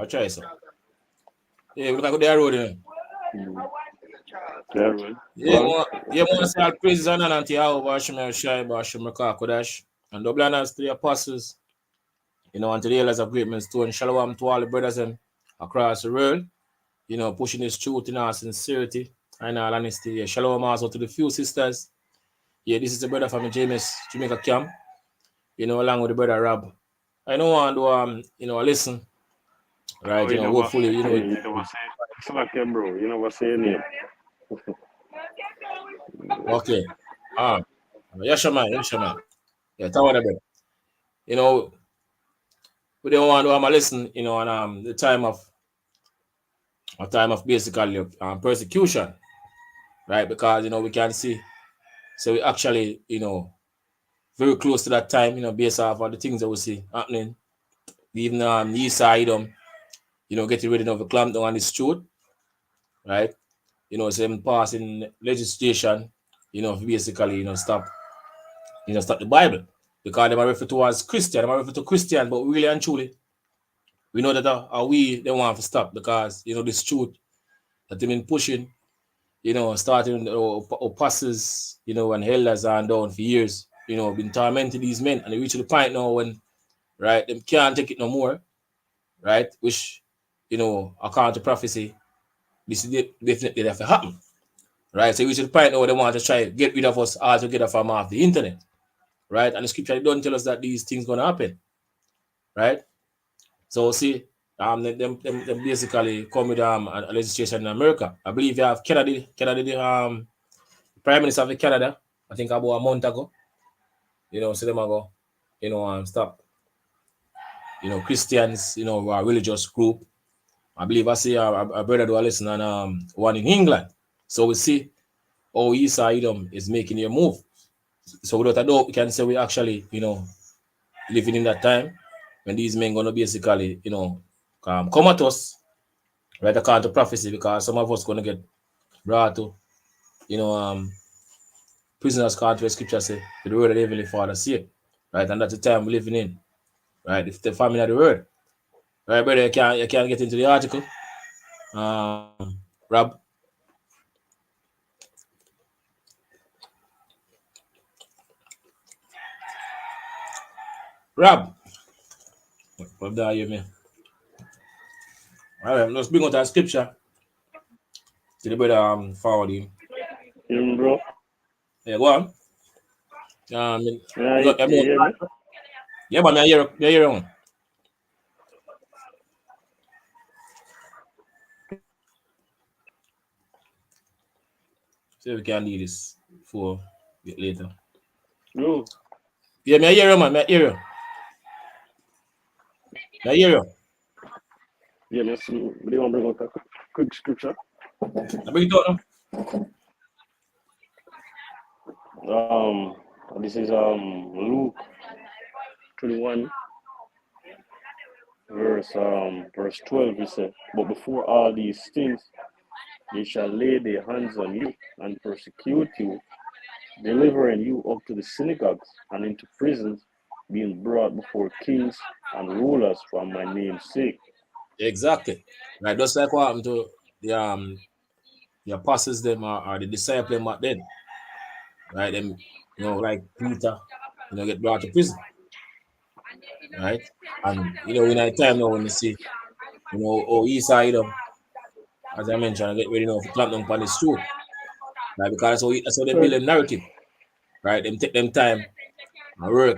I'll try so. Yeah, we look like the road, you know. Yeah, more say all praises and honor to Yahweh, Hashem Shai, Hashem Kodash, and double honors to the apostles, and to the elders of Great Millstone. Shalom to all the brothers and across the world, pushing this truth in our sincerity and our honesty. Yeah, shalom also to the few sisters. Yeah, this is the brother from James Jamaica camp, along with the brother Rob. I don't want to, listen, right? Hopefully, You know what say, bro. You know what say name. Okay. Yashaman. Yeah, tell what about. We don't want to listen, on the time of basically persecution, right? Because we can see, so we actually, very close to that time, based off of the things that we see happening. Even the east side, getting rid of the clampdown on this truth, right? Some passing legislation, basically, stop the Bible. Because they are referred to as Christian, they are referred to Christian, but really and truly, we know that they want to stop because, this truth that they've been pushing, starting apostles, and elders and down for years, been tormenting these men, and they reach to the point now when, right, them can't take it no more, right, which, according to prophecy, this is definitely have to happen, right, so we reach to the point now they want to try to get rid of us altogether from off the internet, right, and the scripture don't tell us that these things going to happen, right, so see, them basically come with a legislation in America. I believe you have Kennedy, Prime Minister of Canada, I think about a month ago, so them ago, stop, Christians, a religious group. I believe I see a brother do a listen and one in England. So we see how Esau Edom is making a move. So without a doubt, we can say we actually, living in that time when these men gonna basically, come at us, right? According to prophecy, because some of us gonna get brought to, prisoners called to the scripture say, to the word of the Heavenly Father say, right? And that's the time we're living in, right? If the family of the word, right, brother, you can get into the article. Rob. What do you mean? All right, let's bring out that scripture to the brother forward him. Bro. Yeah, go on. Yeah, but I hear on. So we can do this for a bit later. No. Yeah, I hear you, man. I hear you. Yeah, let's see. Do you want to bring out a quick scripture? I bring it out now. This is Luke 21, verse 12. He said, "But before all these things, they shall lay their hands on you and persecute you, delivering you up to the synagogues and into prisons, being brought before kings and rulers for my name's sake." Exactly. Right. Just like what happened to the apostles them or the disciples back then. Right. Them, like Peter, get brought to prison. Right. And in that time now when you see, Esau Edom, as I mentioned, get ready now to clamp down on this truth. Right, because that's how they build a narrative. Right. Them take them time and work.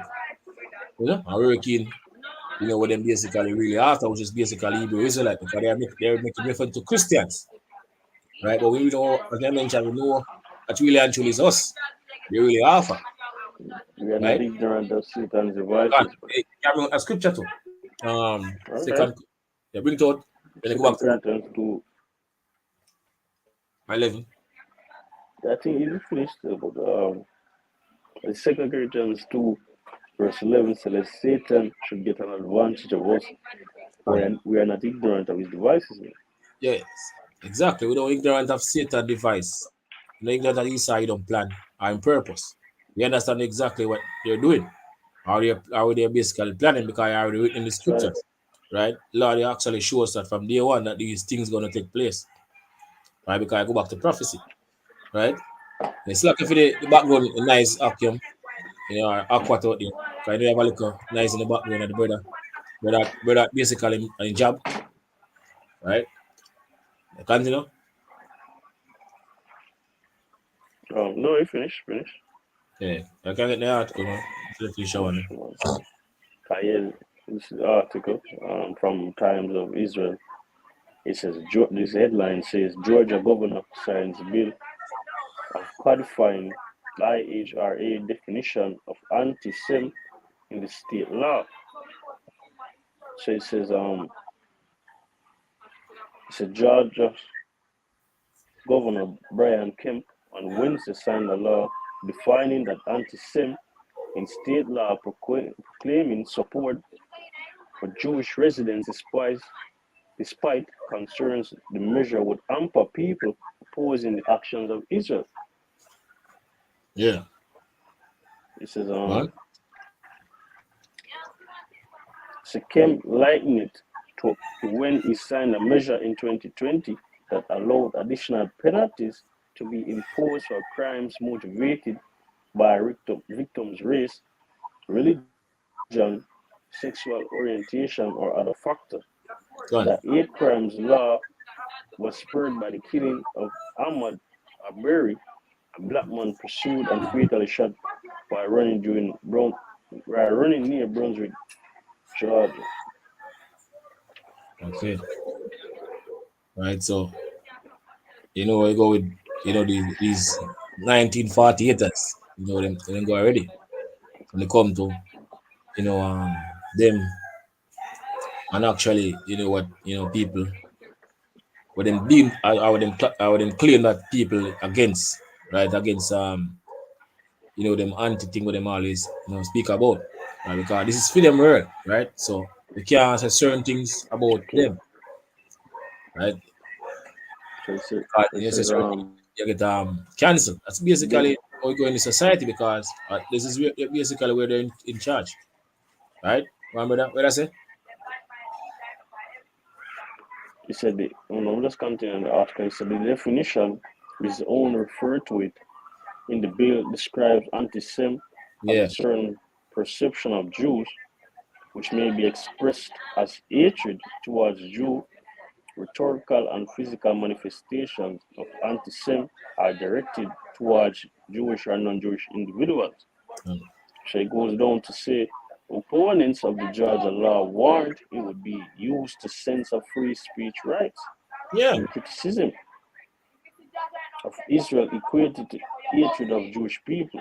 And working, what them basically really after, which is basically Hebrew Israelite, because they're making reference to Christians. Right? But we know, as I mentioned, we know that really and truly is us. They really offer. We are not ignorant of Satan's devices. Carry a scripture too. Second, bring it out. Then I go back to 11. I think you finished, but the 2 Corinthians 2, verse 11 says Satan should get an advantage of us. We are not ignorant of his devices. Man. Yes, exactly. We don't ignorant of Satan's device. We don't ignorant of his side on plan or in purpose. We understand exactly what they're doing. How they're basically planning because I already written in the scriptures. right? Lord actually shows that from day one that these things gonna take place, right? Because I go back to prophecy, right? It's like if the background a nice vacuum, or aqua out there. Cause you have a little nice in the background of the brother basically a job, right? Continue. No, you finish. Yeah, I can get the article, man. Let you show Finish, me. man. Yeah, this article from Times of Israel. It says this headline says Georgia governor signs bill of codifying IHRA definition of anti-Sem in the state law. So it says Georgia Governor Brian Kemp on Wednesday signed a law defining that anti-Sem in state law, proclaiming support for Jewish residents despite concerns the measure would hamper people opposing the actions of Israel. Yeah. It says What? Kemp likened it to when he signed a measure in 2020 that allowed additional penalties to be imposed for crimes motivated by victims' race, religion, sexual orientation, or other factors. Go The hate crimes law was spurred by the killing of Ahmad Arbery, a black man pursued and fatally shot while running near Brunswick, Georgia. Okay. Right. So we go with these 1948ers. Them go already. When they come to them and actually what people with them being I would them claim that people against, right, against them anti thing with them always speak about, right? Because this is freedom world, right? So we can't say certain things about Okay, them, right? so it says, Because so it you say says certain things, you get cancelled. That's bill. basically how we go in the society because this is basically where they're in charge, right? Remember that? What I say? He said the let's continue in the article. He said the definition is only referred to it in the bill describes anti-Sem as a Yeah, certain perception of Jews which may be expressed as hatred towards Jews. Rhetorical and physical manifestations of anti-Sem are directed towards Jewish and non-Jewish individuals. mm, So it goes down to say opponents of the Georgia law warned it would be used to censor free speech rights yeah, and criticism of Israel equated to hatred of Jewish people.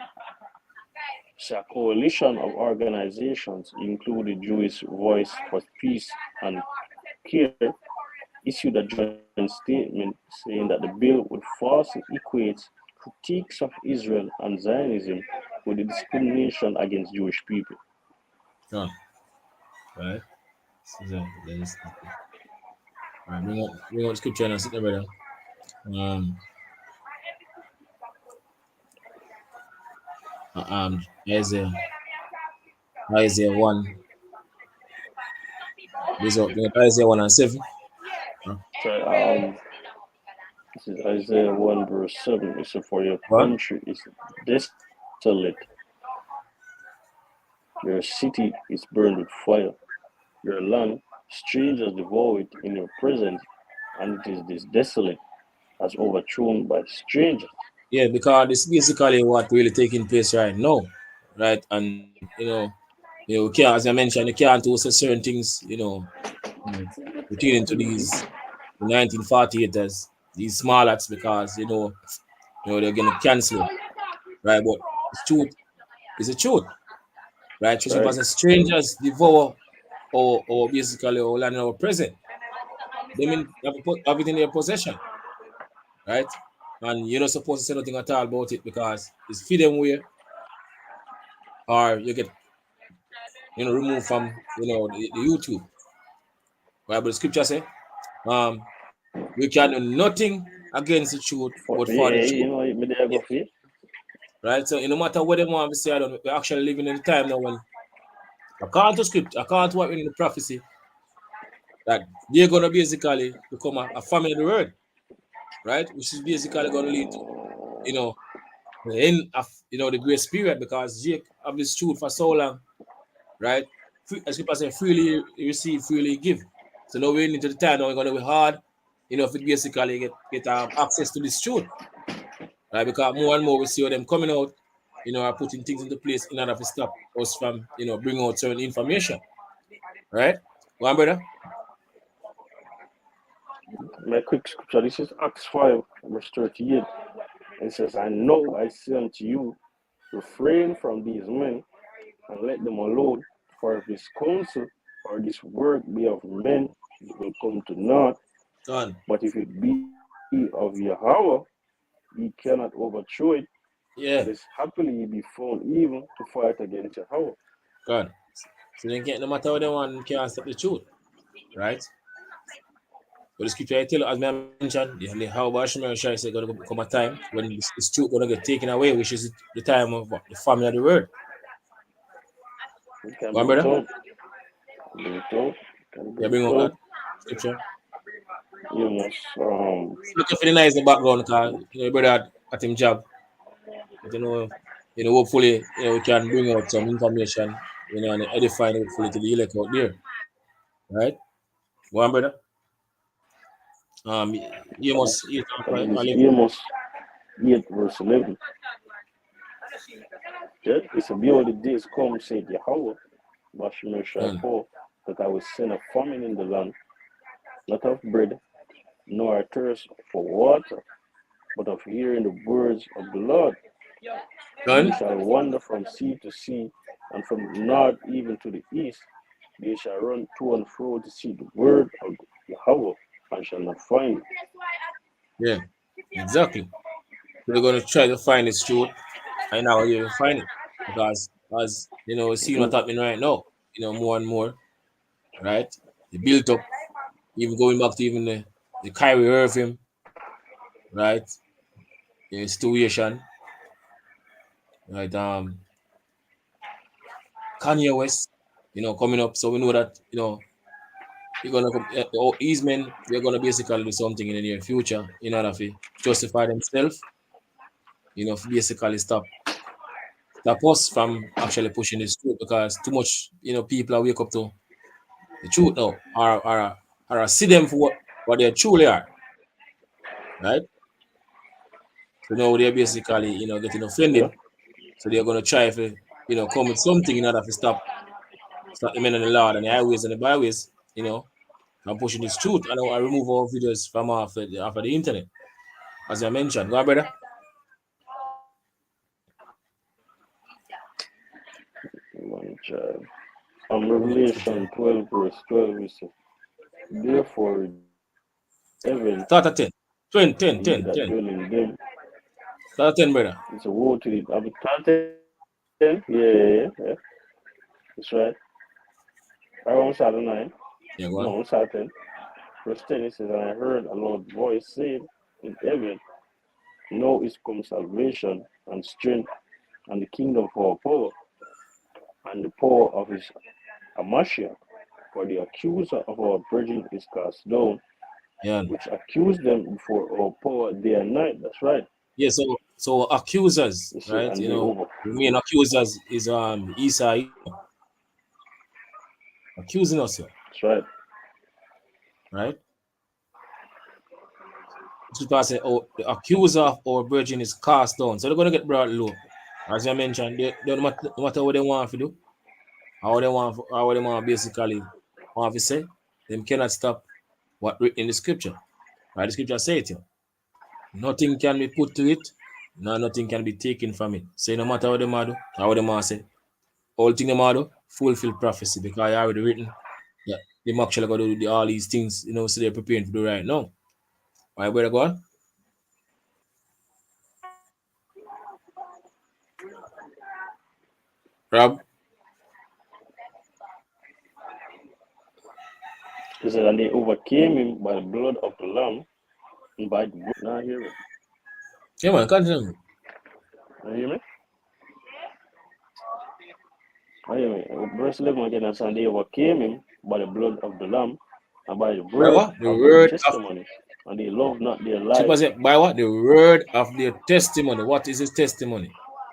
So a coalition of organizations, including Jewish Voice for Peace and Care, issued a joint statement saying that the bill would falsely equate critiques of Israel and Zionism with the discrimination against Jewish people. yeah, right. So, all right, bring up scripture and sit there, brother. Um, Isaiah, Isaiah 1. Bring up Isaiah 1 and 7. Huh? So this is Isaiah 1 verse 7. It said, "For your What? country is desolate, your city is burned with fire, your land strangers devour it in your presence, and it is this desolate as overthrown by strangers." Yeah, because this basically what really taking place right now, right? And we can't, as I mentioned, you can't do certain things, pertaining to these 1948ers, these small acts, because they're gonna cancel it, right? But it's truth is the truth, right? Church Right? as strangers devour or basically our land in our present. They mean have it in their possession, right? And you're not supposed to say nothing at all about it because it's feed them way or you get removed from the YouTube. Right? But the scripture say, um, we can do nothing against the truth, For, but for the yeah, truth. me there Yeah. go for it. Right? So no matter what they want to say, we're actually living in the time now when I can't to script, I can't what in the prophecy. that they're gonna basically become a family of the word, right? Which is basically gonna lead to, you know, the end of, the grace period, because Jake have this truth for so long, right? As people say, freely receive, freely give. So now we're into the time now we're gonna be hard, if it basically get access to this truth, right? Because more and more we see them coming out, are putting things into place in order to stop us from, bringing out certain information, right? Go on, brother. My quick scripture, this is Acts 5, verse 38. It says, I know I say unto you, refrain from these men and let them alone, for if this counsel or this work be of men, it will come to naught. Done. But if it be of Yahweh, ye cannot overthrow it, Yeah. lest happily ye be found evil to fight against Yahweh. God. So they can't, no matter what they want, can't stop the truth, right? But the scripture I tell you, as I mentioned, how Bashman Shai said going to come a time when this truth going to get taken away, which is the time of the family of the word. It can Go on, be brother. told. Be told. Can Yeah, be bring up told. that scripture. You must Looking for the nice in the background, because brother at him job. But, hopefully, we can bring out some information, and edifying hopefully to the elect out there, right? Go on, brother. You must eat it is 11. Amos 8 verse 11. Yeah, it's a behold the days come, said Yahweh, Bashmir Done. Shai, that I will send a famine in the land, not of bread, nor a thirst for water, but of hearing the words of the Lord. They Done. shall wander from sea to sea, and from the north even to the east. They shall run to and fro to see the word of Yahweh, and shall not find it. Yeah, exactly. We're going to try to find this truth. I know you will find it, because as seeing what's happening right now, more and more, right? The built up, even going back to even the Kyrie Irving, right? The situation, right? Kanye West, coming up. So we know that you're gonna these men, they're gonna basically do something in the near future in order to justify themselves, to basically stop us from actually pushing this through, because too much, people are wake up to the truth now, or see them for what they truly are, right? So now they're basically, getting Yeah? offended. So they're gonna try to, come with something in order to stop the men and the Lord and the highways and the byways, from pushing this truth. And I remove all videos from after the internet, as I mentioned. Go on, brother. One child. Revelation 12, verse 12, it says, therefore, heaven, Start at 10. 20, 10, and ye 10, that 10. dwell in them, Start at 10, brother. it's a woe to the habitant. Yeah. That's right. Around Saturday 9. Yeah, go on. No, Saturday. Verse 10, it says, and I heard a loud voice saying in heaven, now is come salvation and strength and the kingdom of our power and the power of his Amashiach. For the accuser of our brethren is cast down, Yeah. which accused them before our power day and night. That's right. Yeah, so accusers, You see, right? and they over. The main accusers is Esau accusing us, That's right. right? People say, oh, the accuser of our virgin is cast down. So they're gonna get brought low. As I mentioned, they no matter what they want to do, how they want basically want to say, them cannot stop what written in the scripture. Right? The scripture say it here. Nothing can be put to it, nothing can be taken from it. Say no matter what they do, how they want say, all thing they do, fulfill prophecy, because I already written that them actually gonna do all these things, so they're preparing to do right now. All right, brother, go on. Rob, It says, and they overcame him by the blood of the Lamb and by the word. Now hear it. yeah man, continue. Now hear me? Now hear me. Verse 11 again, and they overcame him by the blood of the Lamb and by the By word what? The of their word of testimony, and they love not their Scripture lives. said, by what? The word of their testimony. What is his testimony?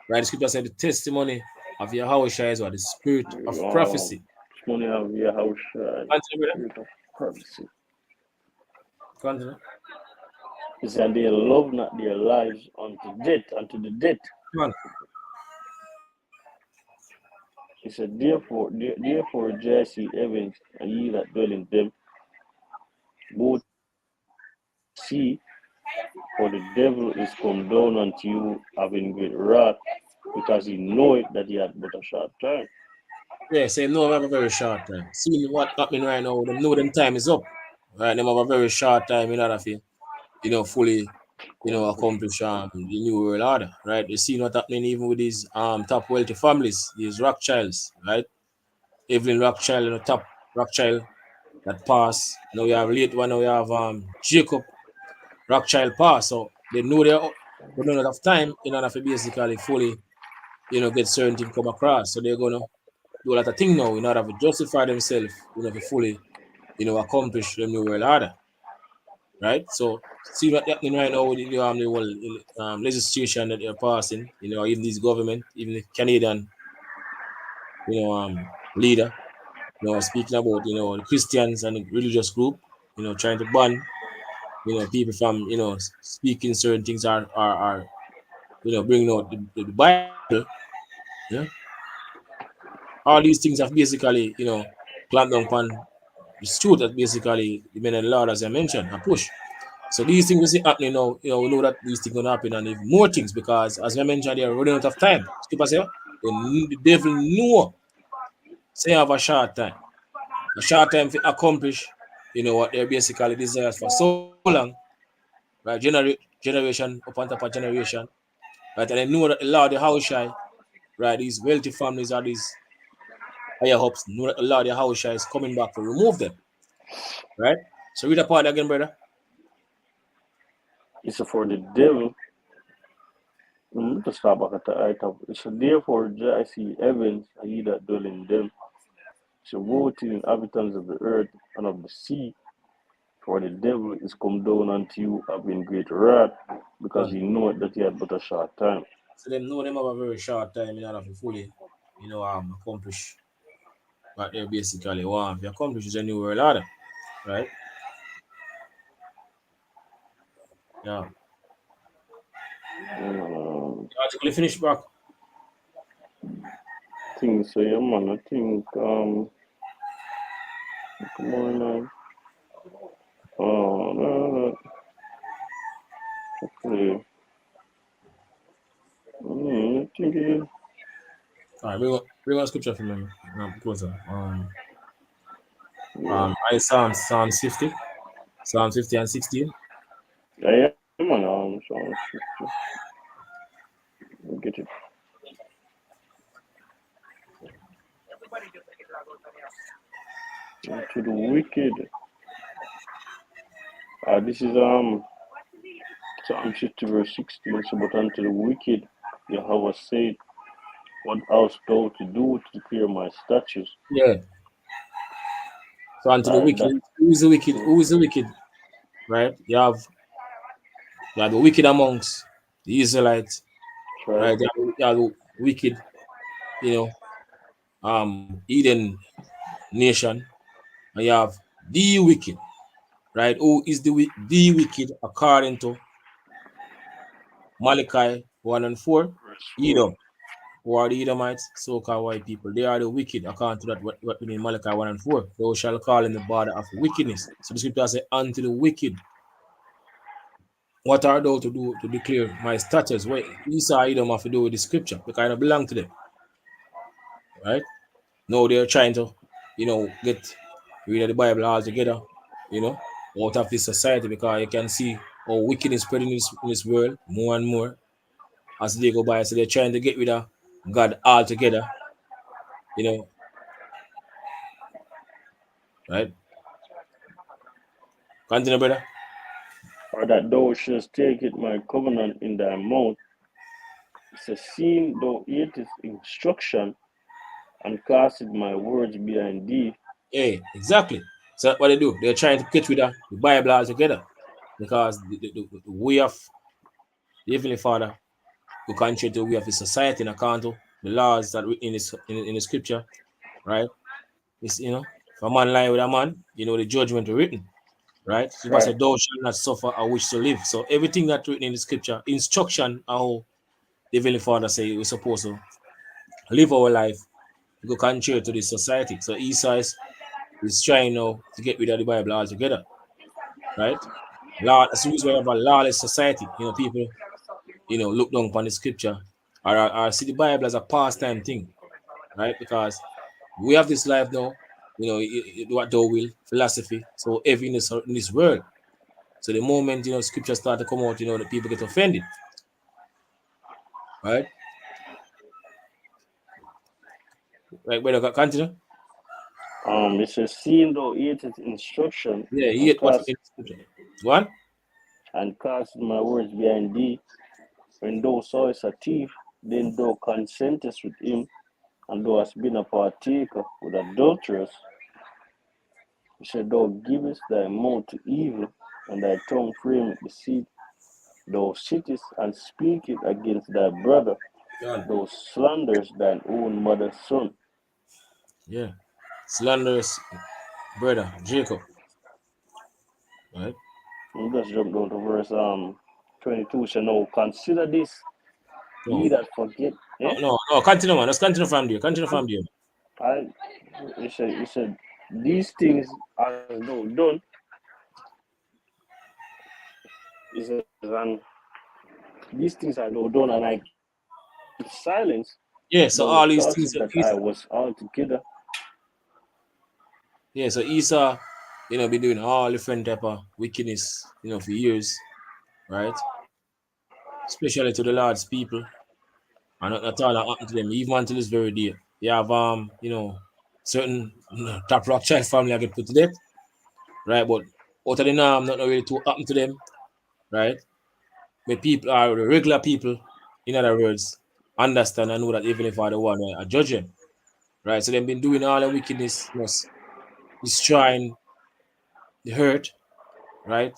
Right? The scripture said the testimony of Yahushua is what? The spirit of prophecy. Testimony of Yahushua, Continue, brother. spirit of prophecy. Continue. He said, they love not their lives unto the death. Come on. He said, therefore rejoice ye heavens, and ye that dwell in them, both see, for the devil is come down unto you, having great wrath, because he knoweth that he had but a short time. Yeah, say no, I have a very short time. See what happening right now, them know them time is up. Right? Them have a very short time in order for, fully, accomplish the new world order. Right? You see what happening even with these top wealthy families, these Rothschilds, right? Evelyn Rothschild, top Rothschild that pass. Now we have late one, now we have Jacob Rothschild pass. So they know they're running out of time in order for basically fully, get certain things come across. So they're gonna do a lot of things now in order to justify themselves, to fully, accomplish the new world order. Right? So see what happening right now with the whole legislation that they're passing, even this government, even the Canadian, leader, speaking about, the Christians and the religious group, trying to ban, people from, speaking certain things are bringing out the Bible. Yeah. All these things have basically, clamped down upon the truth that basically the men of the Lord, as I mentioned, are push. So these things we see happening now, we know that these things gonna happen and even more things because as I mentioned, they're running out of time. People say the devil know say have a short time. A short time to accomplish, what they basically desires for so long, right? Generation upon top of generation, right? And they know that a lot of the house shy, right? These wealthy families are these higher hopes, know that a lot of the house shy is coming back to remove them, right? So read the part again, brother. He said, for the devil, to start back at the item. He said, therefore rejoice ye heavens, and ye that dwell in them. So woe to the inhabitants of the earth and of the sea, for the devil is come down unto you having great wrath, because he knoweth that he had but a short time. So them know them have a very short time in order to fully, accomplish what they basically want to accomplish is a new world order, right? Yeah. Um, The article finished back. thing so yeah man, I think come on now. Oh no, okay. I think it, All right, bring on scripture for me. Closer. yeah. I Psalms 50, Psalms 50 and 16. Yeah, yeah man, so get it. To the wicked. This is Psalm 50 verse 16. So but unto the wicked Yahweh said, what hast thou to do to declare my statutes? Yeah. So unto the That wicked, who is the wicked? Who is the wicked? Right? You have the wicked amongst the Israelites, right. right? You have the wicked, you know, Eden nation, and you have the wicked, right? Who is the wicked according to Malachi 1 and 4? Verse 4. Edom, who are the Edomites, so-called white people. They are the wicked according to that what we mean Malachi 1 and 4. Thou shall call in the border of wickedness. So the scripture says, unto the wicked, what are thou to do to declare my statutes? What Esau Edom have to do with the scripture? Because I don't belong to them, right? No, they're trying to, get rid of the Bible altogether, out of this society because you can see how wicked is spreading in this world more and more as they go by. So they're trying to get rid of God altogether, you know, right? Continue, brother. Or that thou shouldst take it my covenant in thy mouth. It's a seeing thou hatest instruction and casteth my words behind thee. Yeah, exactly. So what they do, they're trying to get rid of the Bible altogether because the way of the Heavenly Father, who contrary to the way of the society and account to the laws that written in the scripture, right? It's if a man lie with a man, the judgment is written, right? So Right. said, thou shalt not suffer a witch to live. So everything that written in the scripture, instruction how the Heavenly Father say we're supposed to live our life, go contrary to the society. So Esau is trying now to get rid of the Bible altogether, right? Law, that's the reason why we have a lawless society. People, look down upon the scripture or see the Bible as a pastime thing, right? Because we have this life now, what thou will, philosophy, so heavy in this world. So the moment, scripture start to come out, the people get offended, right? Right, brother, continue. It says, seeing thou ate instruction Yeah, he and hate what cast in scripture. One? my words behind thee, when thou sawest a thief, then thou consentest with him, and thou hast been a partaker with adulterers. He said, thou givest thy mouth to evil, and thy tongue frameth deceit. Thou sittest and speakest against thy brother, Done. thou slanderest thine own mother's son. Yeah. Slanderous brother, Jacob, right? And let's jump down to verse 22. So now consider this, No, ye that forget. no, Eh? no, no, continue, man. Let's continue from there. Continue from there. I he said, these things are thou done. He said, and these things are thou done, and I keep silence. Yeah, so Thou all these thoughts things, that I was altogether. yeah, so Esau, been doing all different type of wickedness, for years, right? Especially to the Lord's people. And not all that happened to them, even until this very day. You have certain top rock child family I get put to death, right? But out of the norm, not really to happen to them, right? But people are the regular people, in other words, understand and know that even if I the one I judge them, right? So they've been doing all the wickedness, destroying the hurt, right?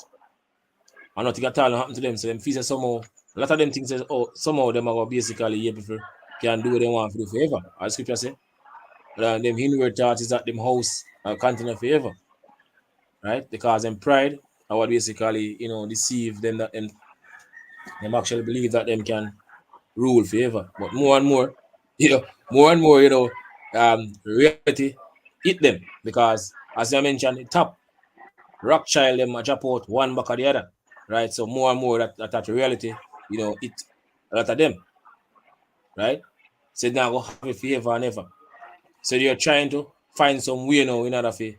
And nothing at all happen to them. So them feel somehow a lot of them things says, oh, somehow them are basically able to can do what they want to do forever. As scripture say. Them inward thoughts is that them house continue forever, right? Because them pride are what basically, deceive them that them actually believe that them can rule forever. But more and more, more and more, reality hit them because as I mentioned, the top Rockchild them a drop out one back of the other, right? So more and more that reality, it a lot of them, right? So now go have it forever and ever. So you're trying to find some way now in order to,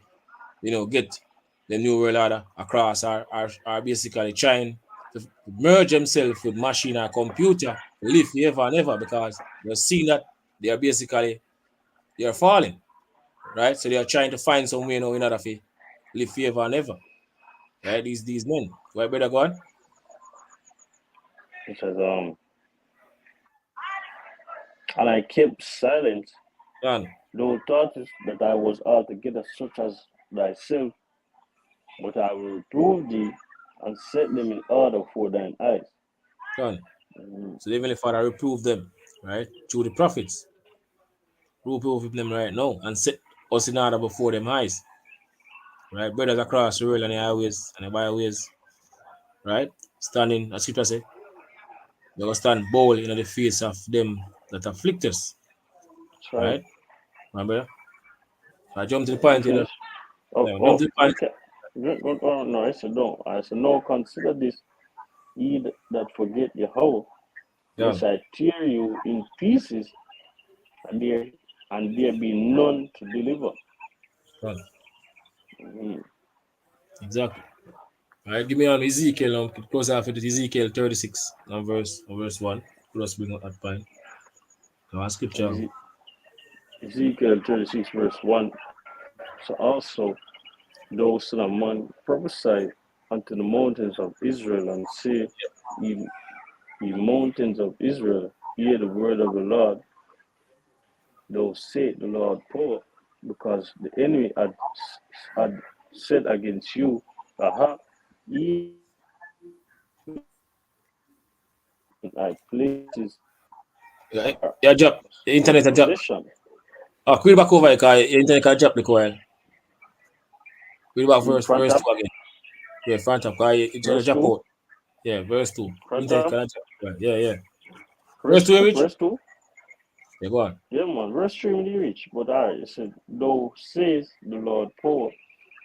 get the new world order across, are basically trying to merge themselves with machine or computer to live forever and ever because they're seeing that they are falling, right? So they are trying to find some way now in order to live forever and ever, right? These men. Why better go on? He says, and I kept silence. Done. Thou thoughtest that I was altogether such as thyself, but I will reprove thee and set them in order for thine eyes. Done. Mm. So the Heavenly Father reprove them, right? Through the prophets. Reprove them right now and set us in order before them eyes. Right? Brothers across the world and the highways and the byways, right? Standing, as scripture say, they will stand bold in the face of them that afflict us. That's right. Right? My brother. I jump to the point, Because, jump to the point. okay. No, I said no. I said no, consider this, ye that forget Yahweh, Done. lest I tear you in pieces, and there be none to deliver. Done. Mm. Exactly. All right, give me on Ezekiel, close after the Ezekiel 36 and verse 1. Let us bring up that point. Our scripture. Ezekiel 36, verse 1. So also, those son of man prophesy unto the mountains of Israel, and say, ye, ye mountains of Israel, hear the word of the Lord. Thou say the Lord poor, because the enemy had set against you, even I places Yeah, are yeah, drop. The in internet a drop. possession. Quick back over because your internet can drop the coil. Quick back In front verse of 2 again. Yeah, front up. Because it just verse drop 2, out. Yeah, verse 2. front Internet of can drop the coil. Yeah, yeah. Verse verse 2, 2, Rich? verse 2. Yeah, go on. Yeah, man, verse 3 in the reach. But I it said, though says the Lord power,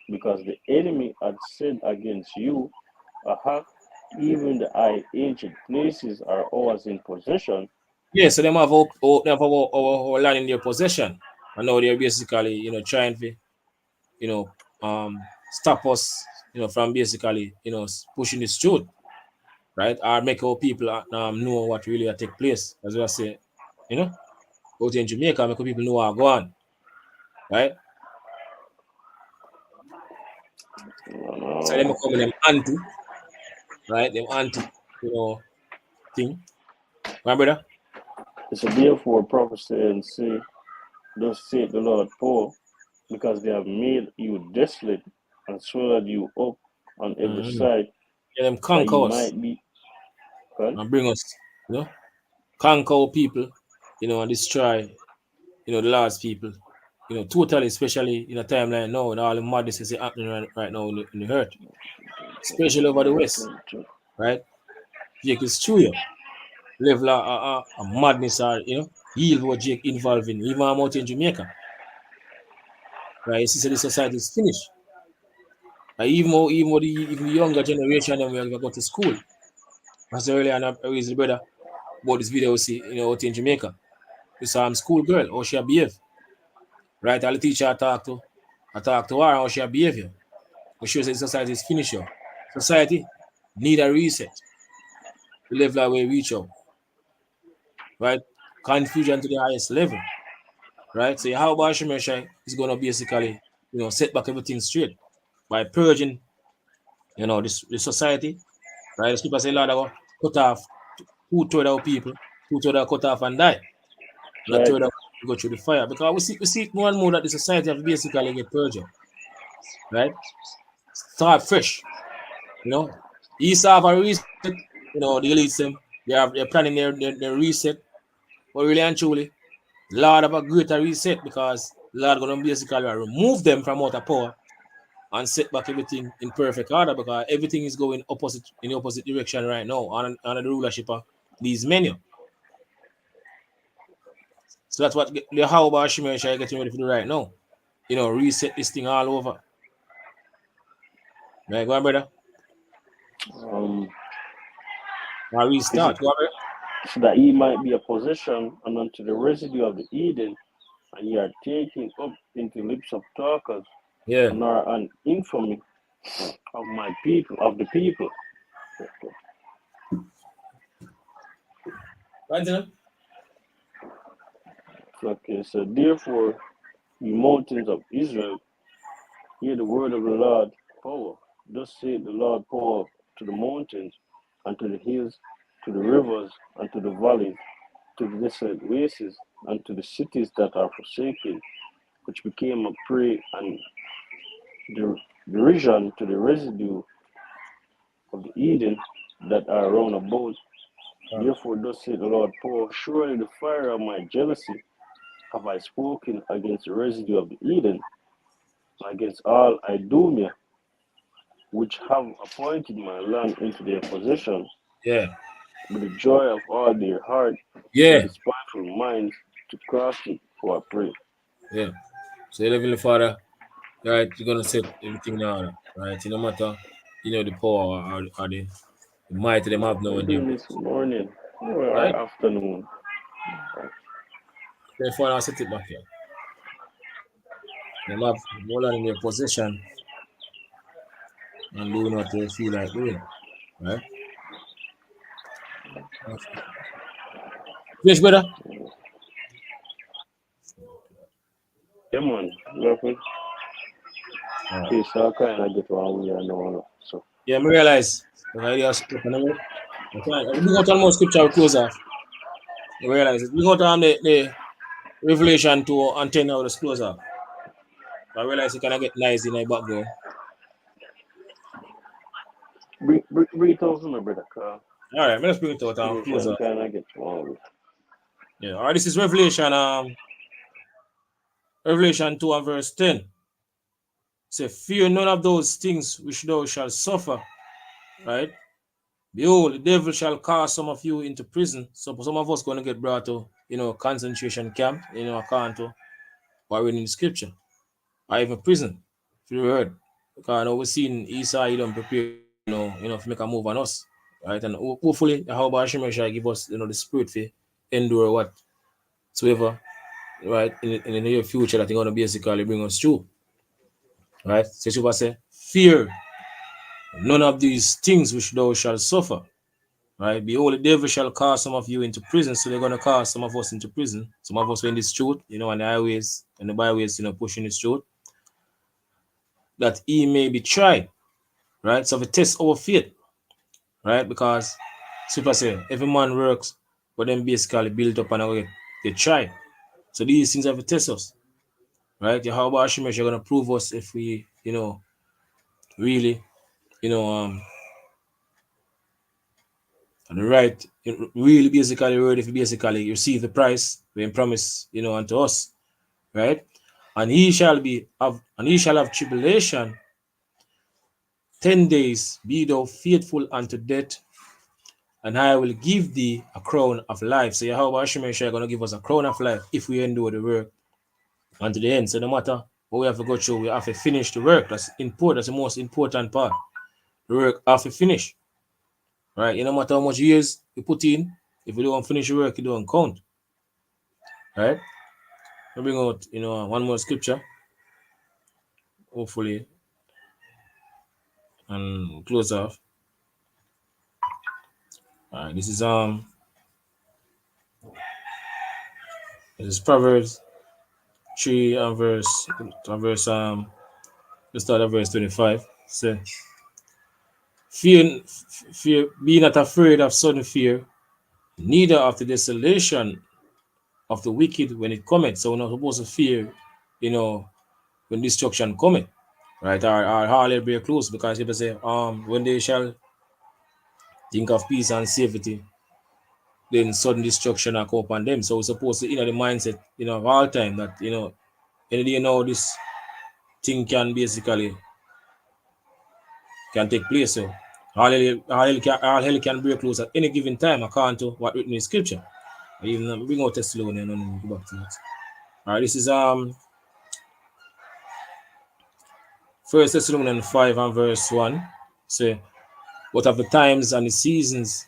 because the enemy had said against you, aha, even the high ancient places are ours in possession. Yeah, so them have our land in their possession. And now they're basically, trying to, you know, stop us, from basically, pushing this truth, right? Or make our people know what really take place. As I say, you know, out in Jamaica, make our people know what go on, right? So them Uh, come them anti, right? Them anti, thing. My brother? it's a therefore prophecy and say, thus saith the Lord power, because they have made you desolate and swallowed you up on every Mm-hmm. side, Yeah, them that ye conquer us might be. Well, and bring us, conquer our people, and destroy, the last people, totally, especially in a timeline now, and all the madness is happening right now in the earth, especially over the west, right? Jake is true, yeah. Level of madness or, evil what Jake involved in, even I'm out in Jamaica, right? You see, so the society is finished. Even the younger generation, them will go to school. As earlier, and I raised the brother about this video, we see, out in Jamaica. We saw school girl, how she behave, right? All the teacher I talk to her, how she behave. But shows that society is finished. Yo. Society need a reset. The level that we reach out, right? Confusion to the highest level, right? So how about Shemeshai is going to basically, set back everything straight by purging, this society, right? As people say, Lord, I go cut off 2/3 of people, 2/3 are cut off and die. And a right, third of go through the fire. Because we see more and more that the society have basically get purged, right? Start fresh, you know. East have a reset, the elites them, they're planning their reset. But really and truly, Lord have a greater reset because Lord gonna basically remove them from out of power and set back everything in perfect order because everything is going in the opposite direction right now under the rulership of these men. So that's what the how about Shimon Shai getting ready to do right now. Reset this thing all over. Right, go on, brother. um, Now is it restart. Go on, brother. so that ye might be a possession and unto the residue of the Eden, and ye are taken up into lips of talkers, Yeah. and are an infamy of my people, of the people. Right, then. Okay, so therefore, ye mountains of Israel, hear the word of the Lord power. Thus saith the Lord power to the mountains, and to the hills, to the rivers, and to the valleys, to the desolate wastes, and to the cities that are forsaken, which became a prey and derision to the residue of the Eden that are round about. Therefore, thus saith the Lord power, surely the fire of my jealousy have I spoken against the residue of the Eden, against all Idumea, which have appointed my land into their possession, Yeah. with the joy of all their heart, with Yeah. the spiteful minds to craft it for a prey. Yeah. So, Heavenly Father, right, you're gonna set everything now, right? No matter, the power or the might them have now We're in their doing this morning right? or afternoon. Then Father, I set it back here. Them have more land in their possession and doing what they feel like doing, right? Finish, brother. Yeah, man. Nothing. All right. Okay, so I kind of get one we are now. So, Yeah, I realize the idea is okay. We go to more scripture, we close off. I realize it. We go to the Revelation 2 and 10 now, let's close off. I realize you kind of get noise in the background. Bring it over, my brother. All right, let's bring it out and close Situation up. kind of get wrong. Yeah, all right, this is Revelation, Revelation 2 and verse 10. Say, fear none of those things which thou shalt suffer, right? Behold, the devil shall cast some of you into prison. So some of us going to get brought to, concentration camp, according to what we read in the scripture, or even prison, if you heard. Because we've seen Esau, he don't prepare, to make a move on us, right? And hopefully, how about Hashem shall give us, the spirit to endure whatsoever, right? In the near future, that they're going to basically bring us through, right? So Shiva say, fear none of these things which thou shalt suffer. Right? Behold, the devil shall cast some of you into prison. So they're going to cast some of us into prison. Some of us were in this truth, on the highways and the byways, pushing this truth, that he may be tried. Right? So we test our faith. Right? Because, super say, every man works, but then basically build up and get tried. So these things have to test us. Right? How about Hashemesh, you're going to prove us if we, really, and the right, really basically ready if basically receive the price when promised, unto us, right? And he shall have tribulation 10 days, be thou faithful unto death, and I will give thee a crown of life. So Yahweh Hashem is going to give us a crown of life if we endure the work unto the end. So no matter what we have to go through, we have to finish the work. That's important. That's the most important part. The work have to finish. Right? No matter how much years you put in, if you don't finish the work, you don't count. Right? I bring out, one more scripture, hopefully, and close off. All right, this is Proverbs 3 and let's start at verse 25. Say, fear, be not afraid of sudden fear, neither of the desolation of the wicked when it cometh. So we're not supposed to fear, when destruction cometh. Right? Our heart will be close, because people say, when they shall think of peace and safety, then sudden destruction will come upon them. So we're supposed to, the mindset, of all time that, any day now this thing can basically can take place. So all hell can break loose at any given time according to what written in scripture. Even bring out Thessalonians and then go back to that. All right, this is First Thessalonians 5 and verse 1. Say, what of the times and the seasons,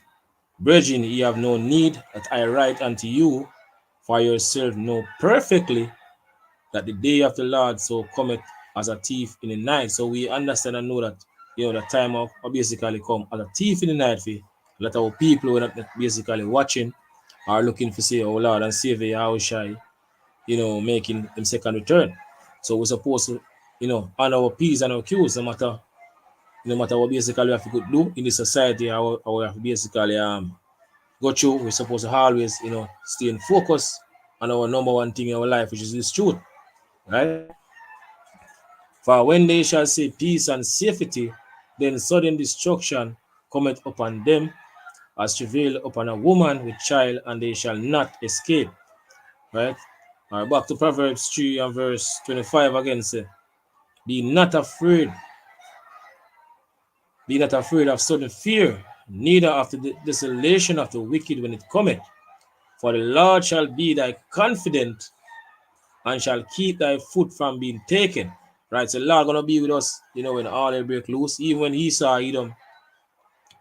brethren, ye have no need that I write unto you, for yourself know perfectly that the day of the Lord so cometh as a thief in the night. So we understand and know that, the time of basically come as a thief in the night for a lot of people who are not basically watching are looking for say, oh Lord and Savior Yahushai, making him second return. So we're supposed to, honor our P's and our Q's, no matter what basically we have to do in the society, how we have to basically go through. We're supposed to always, stay in focus on our number one thing in our life, which is this truth. Right? For when they shall say peace and safety, then sudden destruction cometh upon them, as travail upon a woman with child, and they shall not escape. Right? All right, back to Proverbs 3 and verse 25 again. Say, be not afraid of sudden fear, neither of the desolation of the wicked when it cometh. For the Lord shall be thy confidence, and shall keep thy foot from being taken. Right, so the Lord gonna be with us, when all hell break loose, even when he saw Edom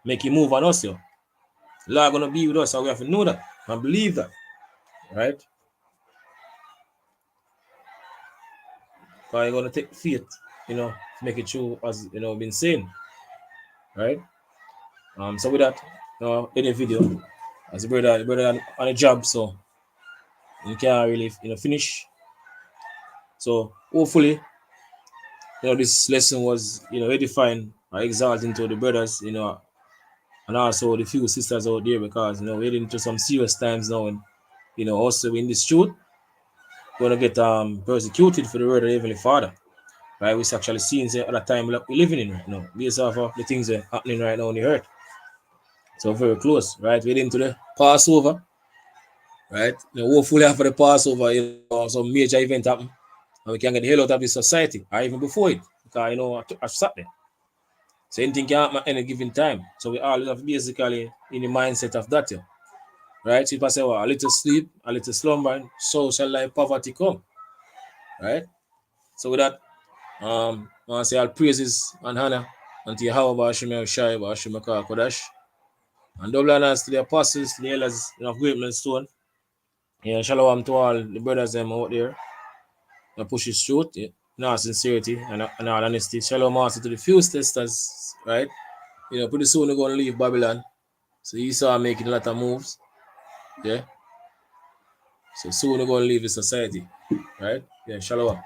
make him move on us, The Lord gonna be with us, so we have to know that and believe that, right? Because you're gonna take faith, to make it true, as been saying, right? So with that, in the video, as a brother on a job, so you can't really, finish. So hopefully, this lesson was, edifying or exalting to the brothers, and also the few sisters out there, because we're heading into some serious times now, and also in this truth, we're gonna get persecuted for the word of the Heavenly Father, right? We're actually seeing at the time we're living in right now, based off of the things that are happening right now on the earth. So very close, right? We're into the Passover, right? Hopefully after the Passover, some major event happen, and we can get the hell out of this society, or even before it, because I've sat there. So anything can happen at any given time. So we all have basically in the mindset of that, right? So if I say, well, a little sleep, a little slumber, and so shall life poverty come, right? So with that, I want to say all praises and honor unto Yahweh Hashem Shai Hashem Kodash, and double honors to the apostles, to the elders of Great Millstone. Yeah, shalom to all the brothers them out there that push his truth, yeah, in all sincerity and all honesty. Shalom also to the few testers, right? Pretty soon we're going to leave Babylon. So Esau making a lot of moves, yeah. So soon we're going to leave the society, right? Yeah, shalom.